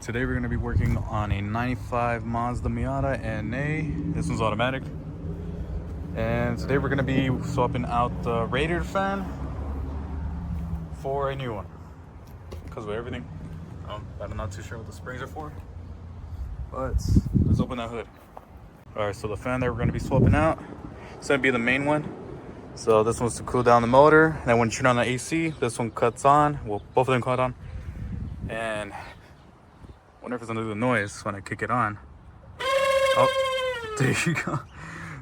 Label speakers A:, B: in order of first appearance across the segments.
A: Today we're going to be working on a 95 Mazda Miata NA. This one's automatic. And today we're going to be swapping out the radiator fan for a new one. Because of everything. I'm not too sure what the springs are for. But let's open that hood. Alright, so the fan that we're going to be swapping out is going to be the main one. So this one's to cool down the motor. And then when you turn on the AC, this one cuts on. Well, both of them cut on. And I wonder if it's gonna do the noise when I kick it on. Oh, there you go.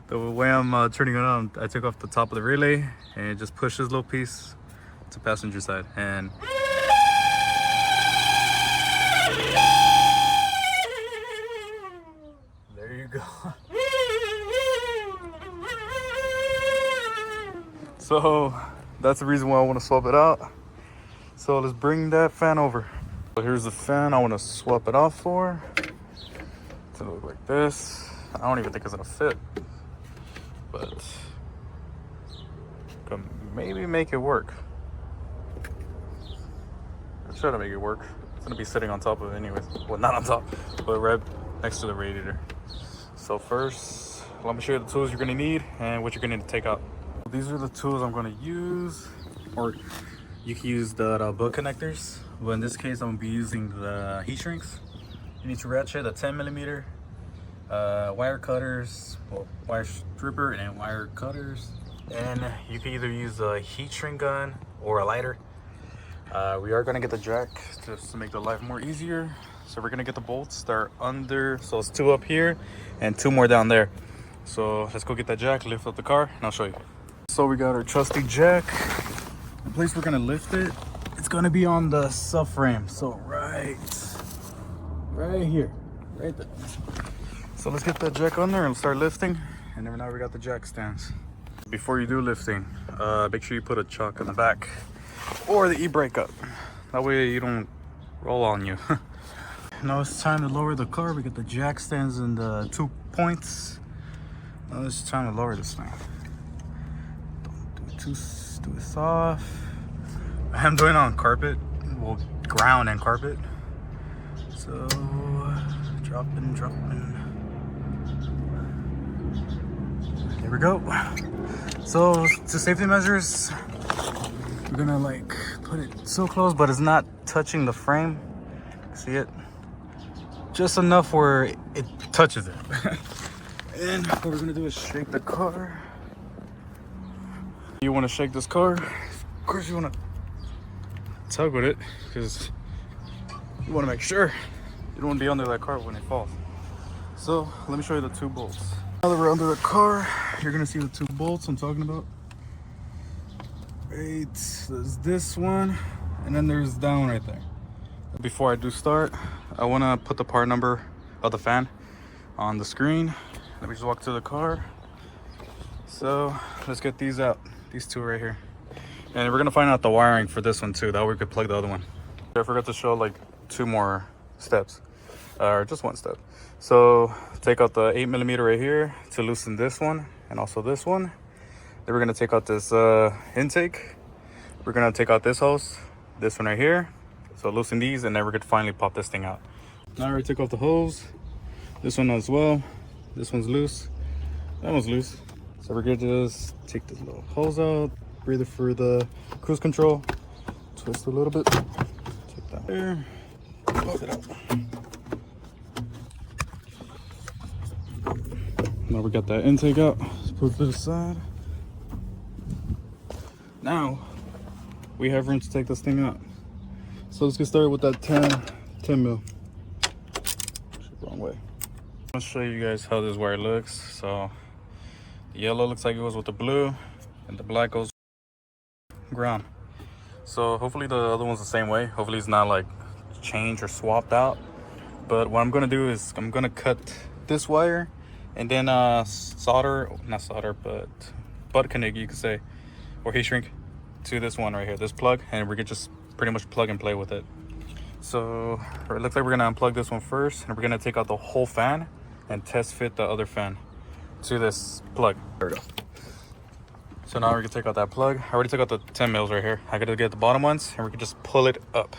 A: The way I'm turning it on, I took off the top of the relay and just push this little piece to passenger side. And there you go. So that's the reason why I want to swap it out. So let's bring that fan over. So here's the fan I want to swap it off for. To look like this. I don't even think it's gonna fit, but can maybe make it work. I try to make it work. It's gonna be sitting on top of it anyways. Well, not on top, but right next to the radiator. So first, let me show you the tools you're gonna need and what you're gonna need to take out. These are the tools I'm gonna use, or you can use the bolt connectors. But in this case, I'm gonna be using the heat shrinks. You need to ratchet a 10mm, wire cutters, well, wire stripper and wire cutters. And you can either use a heat shrink gun or a lighter. We are gonna get the jack just to make the life more easier. So we're gonna get the bolts that are under, so it's 2 up here and 2 more down there. So let's go get that jack, lift up the car, and I'll show you. So we got our trusty jack. The place we're gonna lift it, it's gonna be on the subframe. So right here, right there. So let's get that jack on there and start lifting. And then now we got the jack stands. Before you do lifting, make sure you put a chock on the back or the e-brake up. That way you don't roll on you. Now it's time to lower the car. We got the jack stands and the 2 points. Now it's time to lower this thing. Don't do it soft. I'm doing it on carpet, well, ground and carpet. So dropping. Here we go. So to safety measures, we're gonna like put it so close, but it's not touching the frame. See it? Just enough where it touches it. And what we're gonna do is shake the car. You want to shake this car, of course you want to tug with it, because you want to make sure you don't want to be under that car when it falls. So let me show you the 2 bolts. Now that we're under the car, you're gonna see the 2 bolts I'm talking about. Right, there's this one, and then there's that one right there. Before I do start, I want to put the part number of the fan on the screen. Let me just walk to the car. So let's get these out, these 2 right here. And we're gonna find out the wiring for this one too, that way we could plug the other one. I forgot to show like 2 more steps, or just 1 step. So take out the 8mm right here to loosen this one and also this one. Then we're gonna take out this intake. We're gonna take out this hose, this one right here. So loosen these, and then we're gonna finally pop this thing out. Now I already took off the hose, this one as well. This one's loose, that one's loose. So we're gonna just take this little hose out, breathe it for the cruise control, twist a little bit, take that there, pop it out. Now we got that intake out, let's put it to the side. Now we have room to take this thing out. So let's get started with that 10 mil. Wrong way. I'll show you guys how this wire looks. So the yellow looks like it goes with the blue, and the black goes ground. So hopefully the other one's the same way. Hopefully it's not like changed or swapped out. But what I'm gonna do is I'm gonna cut this wire and then solder, not solder, but butt connect, you could say, or heat shrink to this one right here, this plug, and we could just pretty much plug and play with it. So it looks like we're gonna unplug this one first, and we're gonna take out the whole fan and test fit the other fan to this plug. There we go. So now we can take out that plug. I already took out the 10 mils right here. I gotta get the bottom ones, and we can just pull it up.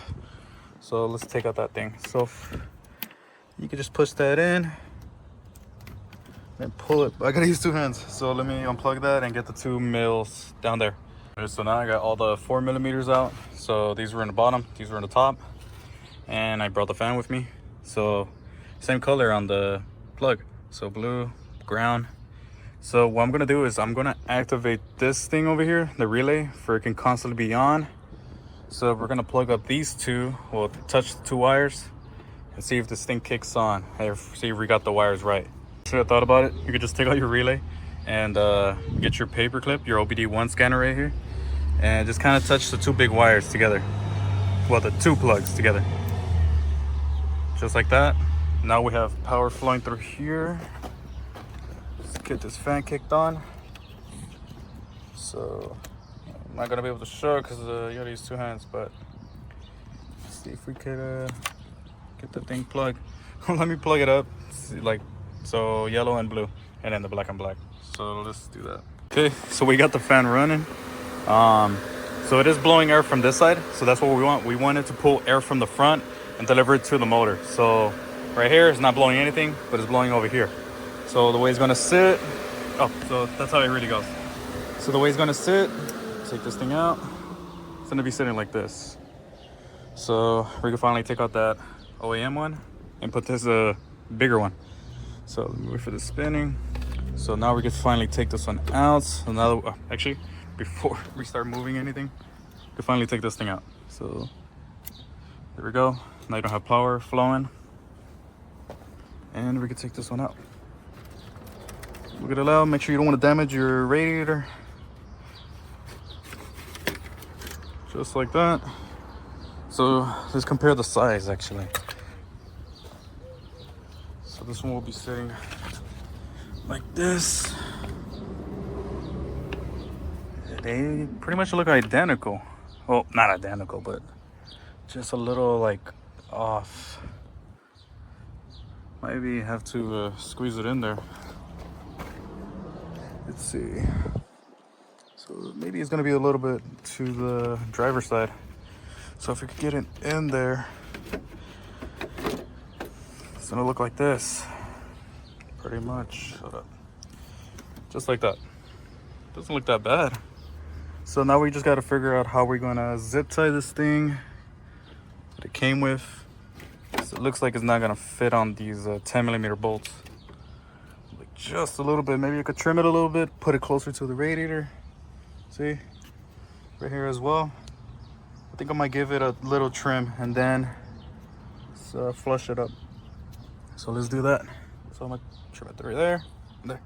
A: So let's take out that thing. So You can just push that in and pull it. I gotta use 2 hands, so let me unplug that and get the 2 mils down there. So now I got all the 4mm out. So these were in the bottom, these were in the top, and I brought the fan with me. So same color on the plug, so blue, ground. So what I'm gonna do is I'm gonna activate this thing over here, the relay, for it can constantly be on. So we're gonna plug up these 2, we'll touch the 2 wires and see if this thing kicks on, and see if we got the wires right. So I thought about it, you could just take out your relay and get your paper clip, your OBD1 scanner right here, and just kind of touch the 2 big wires together. Well, the 2 plugs together. Just like that. Now we have power flowing through here. Let's get this fan kicked on. So I'm not gonna be able to show it because you gotta use 2 hands, but let's see if we could get the thing plugged. Let me plug it up. See, like, so yellow and blue, and then the black and black. So let's do that. Okay, so we got the fan running. So it is blowing air from this side, so that's what we want. We want it to pull air from the front and deliver it to the motor. So right here it's not blowing anything, but it's blowing over here. So the way it's gonna sit, oh, so that's how it really goes. So the way it's gonna sit, take this thing out, it's gonna be sitting like this. So we can finally take out that OEM one and put this bigger one. So let me wait for the spinning. So now we can finally take this one out. So now, actually, before we start moving anything, we can finally take this thing out. So there we go. Now you don't have power flowing. And we can take this one out. Look at it out. Make sure you don't want to damage your radiator. Just like that. So let's compare the size actually. So this one will be sitting like this. They pretty much look identical. Well, not identical, but just a little like off. Maybe have to squeeze it in there. Let's see. So maybe it's gonna be a little bit to the driver's side. So if we could get it in there, it's gonna look like this. Pretty much. Hold up. Just like that. Doesn't look that bad. So now we just gotta figure out how we're gonna zip tie this thing that it came with. So it looks like it's not gonna fit on these 10mm bolts. Like just a little bit. Maybe I could trim it a little bit, put it closer to the radiator. See? Right here as well. I think I might give it a little trim and then flush it up. So let's do that. So I'm gonna trim it through there, there.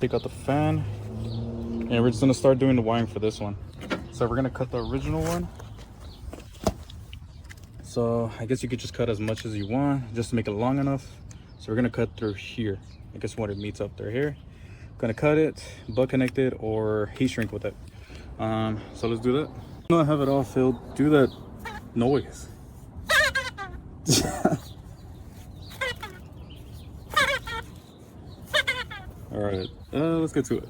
A: Take out the fan, and we're just gonna start doing the wiring for this one. So we're gonna cut the original one. So I guess you could just cut as much as you want, just to make it long enough. So we're gonna cut through here. I guess when it meets up through here. Gonna cut it, butt connect it, or heat shrink with it. So let's do that. I have it all filled. Do that noise. All right, let's get to it.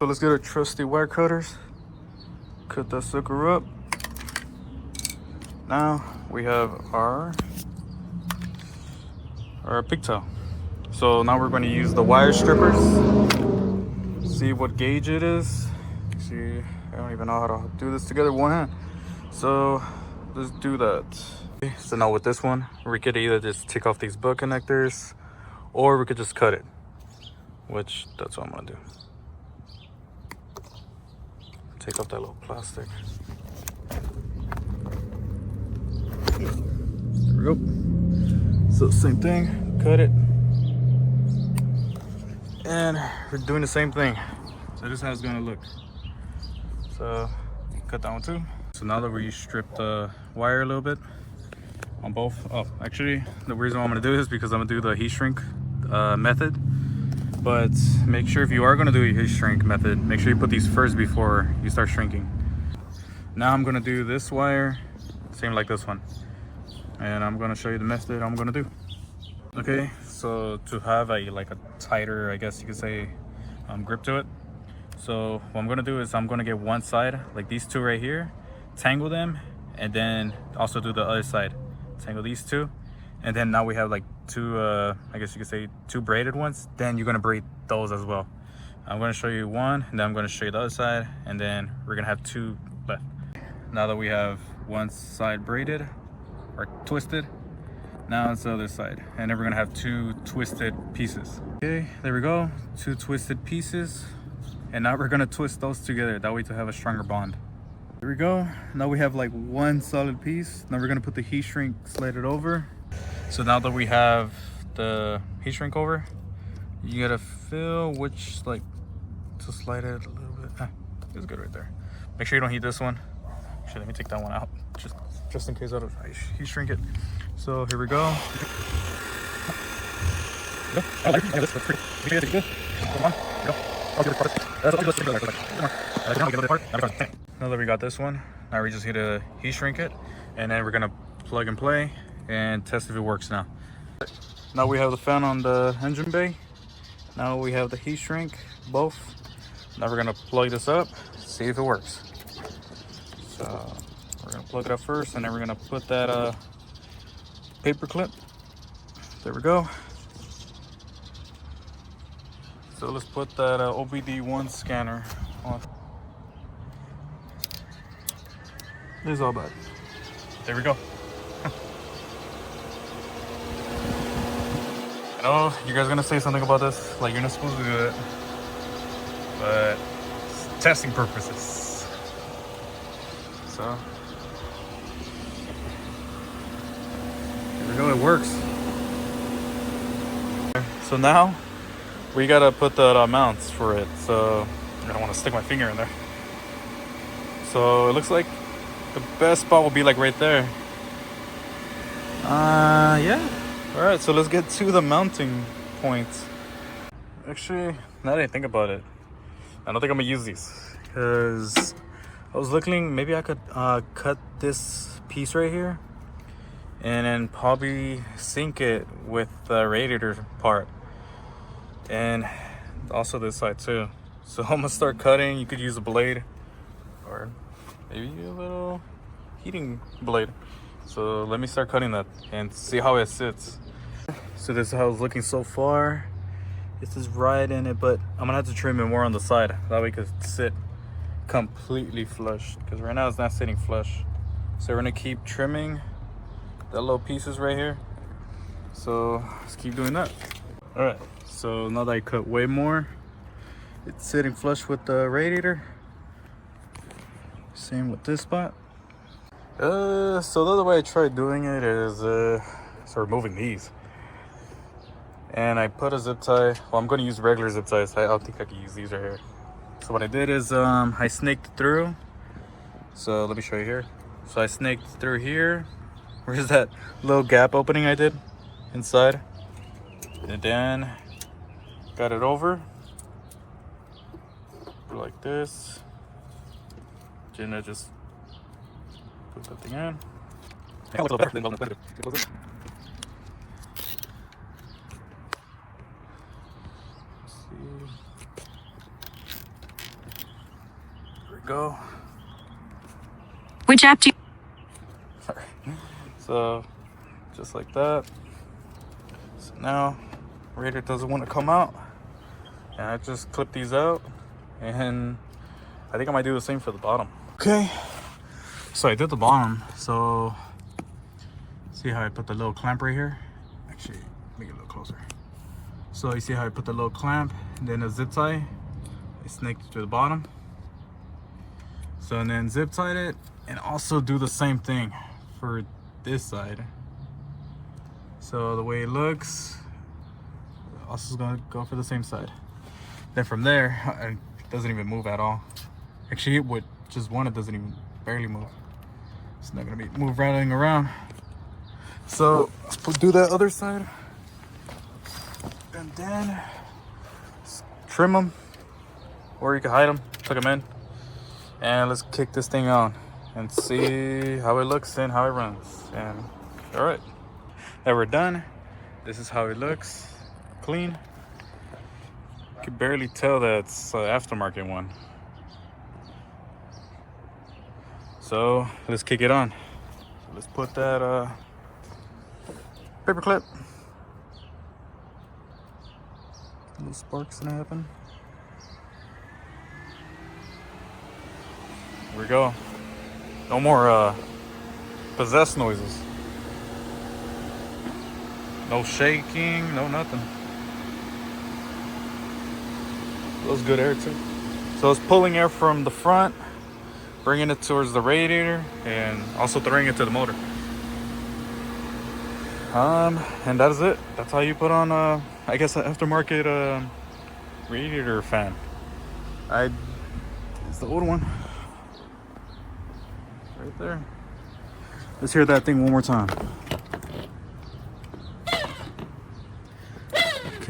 A: So let's get our trusty wire cutters. Cut that sucker up. Now we have our pigtail. So now we're going to use the wire strippers. See what gauge it is. See, I don't even know how to do this together with one hand. So let's do that. Okay, so now with this one, we could either just take off these butt connectors, or we could just cut it. Which, that's what I'm gonna do. Take off that little plastic. There we go. So same thing, cut it. And we're doing the same thing. So this is how it's gonna look. So cut that one too. So now that we stripped the wire a little bit on both. Oh, actually, the reason why I'm gonna do this is because I'm gonna do the heat shrink method. But make sure if you are gonna do a heat shrink method, make sure you put these first before you start shrinking. Now I'm gonna do this wire, same like this one. And I'm gonna show you the method I'm gonna do. Okay, so to have a tighter, I guess you could say, grip to it. So what I'm gonna do is I'm gonna get one side, like these two right here, tangle them, and then also do the other side. Tangle these two, And then now we have like two, I guess you could say two braided ones. Then you're gonna braid those as well. I'm gonna show you one, and then I'm gonna show you the other side, and then we're gonna have two left. Now that we have one side braided or twisted, now it's the other side, and then we're gonna have two twisted pieces. Okay, there we go, two twisted pieces, and now we're gonna twist those together, that way to have a stronger bond. There we go. Now we have like one solid piece. Now we're gonna put the heat shrink, slide it over. So now that we have the heat shrink over, you gotta feel which, like, to slide it a little bit. It's good right there. Make sure you don't heat this one. Actually, let me take that one out, just in case I don't heat shrink it. So here we go. I like this. That's pretty good. Come on, go. Now that we got this one, now we just need to heat shrink it, and then we're gonna plug and play and test if it works now. Now we have the fan on the engine bay. Now we have the heat shrink, both. Now we're gonna plug this up, see if it works. So we're gonna plug it up first, and then we're gonna put that paper clip. There we go. So let's put that OBD1 scanner on. This is all bad. There we go. I know you guys are gonna say something about this, like you're not supposed to do it, but it's testing purposes. So here we go, it works. So now we gotta put the mounts for it, so I don't want to stick my finger in there. So it looks like the best spot will be like right there. Yeah. All right, so let's get to the mounting points. Actually, now that I think about it, I don't think I'm gonna use these, because I was looking, maybe I could cut this piece right here and then probably sync it with the radiator part, and also this side too. So I'm gonna start cutting. You could use a blade or maybe a little heating blade. So let me start cutting that and see how it sits. So this is how it's looking so far. This is right in it, but I'm gonna have to trim it more on the side. That way it could sit completely flush, because right now it's not sitting flush. So we're gonna keep trimming the little pieces right here. So let's keep doing that. All right, so now that I cut way more, it's sitting flush with the radiator. Same with this spot. So the other way I tried doing it is so removing these, and I put a zip tie. Well, I'm going to use regular zip ties. I don't think I can use these right here. So what I did is I snaked through. So let me show you here. So I snaked through here. Where's that little gap opening I did inside, and then got it over like this. And I just put that thing in. There we go.
B: Which app do you...
A: Sorry. So just like that. So now radiator doesn't want to come out, and I just clip these out, and I think I might do the same for the bottom. Okay, so I did the bottom. So see how I put the little clamp right here? Actually, make it a little closer. So you see how I put the little clamp and then a zip tie? I snaked to the bottom. So and then zip tied it, and also do the same thing for this side. So the way it looks, also is gonna go for the same side. Then from there, it doesn't even move at all. Actually, it would just one, it doesn't even barely move. It's not gonna be move rattling around. So let's do that other side, and then trim them, or you can hide them, tuck them in, and let's kick this thing on and see how it looks and how it runs. And all right, that we're done. This is how it looks, clean. You can barely tell that it's an aftermarket one. So let's kick it on. So let's put that paper clip. Little sparks gonna happen. Here we go. No more possessed noises. No shaking, no nothing. Feels good air too. So it's pulling air from the front, bringing it towards the radiator, and also throwing it to the motor. And that is it. That's how you put on I guess an aftermarket radiator fan. It's the old one. Right there. Let's hear that thing one more time.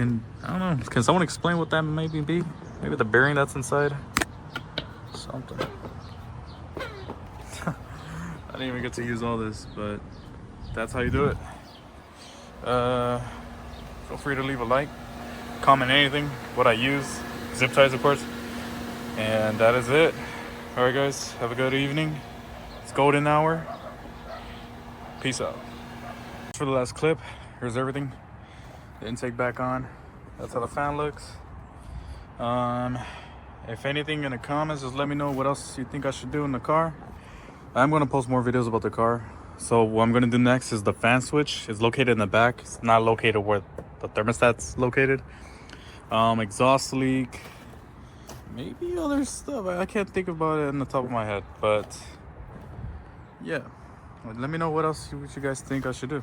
A: I don't know. Can someone explain what that maybe be? Maybe the bearing that's inside? Something. I didn't even get to use all this, but that's how you do it. Feel free to leave a like, comment anything, what I use, zip ties of course. And that is it. Alright guys, have a good evening. It's golden hour. Peace out. For the last clip, here's everything. The intake back on. That's how the fan looks. If anything in the comments, just let me know what else you think I should do in the car. I'm gonna post more videos about the car. So what I'm gonna do next is the fan switch. It's located in the back. It's not located where the thermostat's located. Exhaust leak, maybe other stuff. I can't think about it on the top of my head, but yeah. Let me know what else you guys think I should do.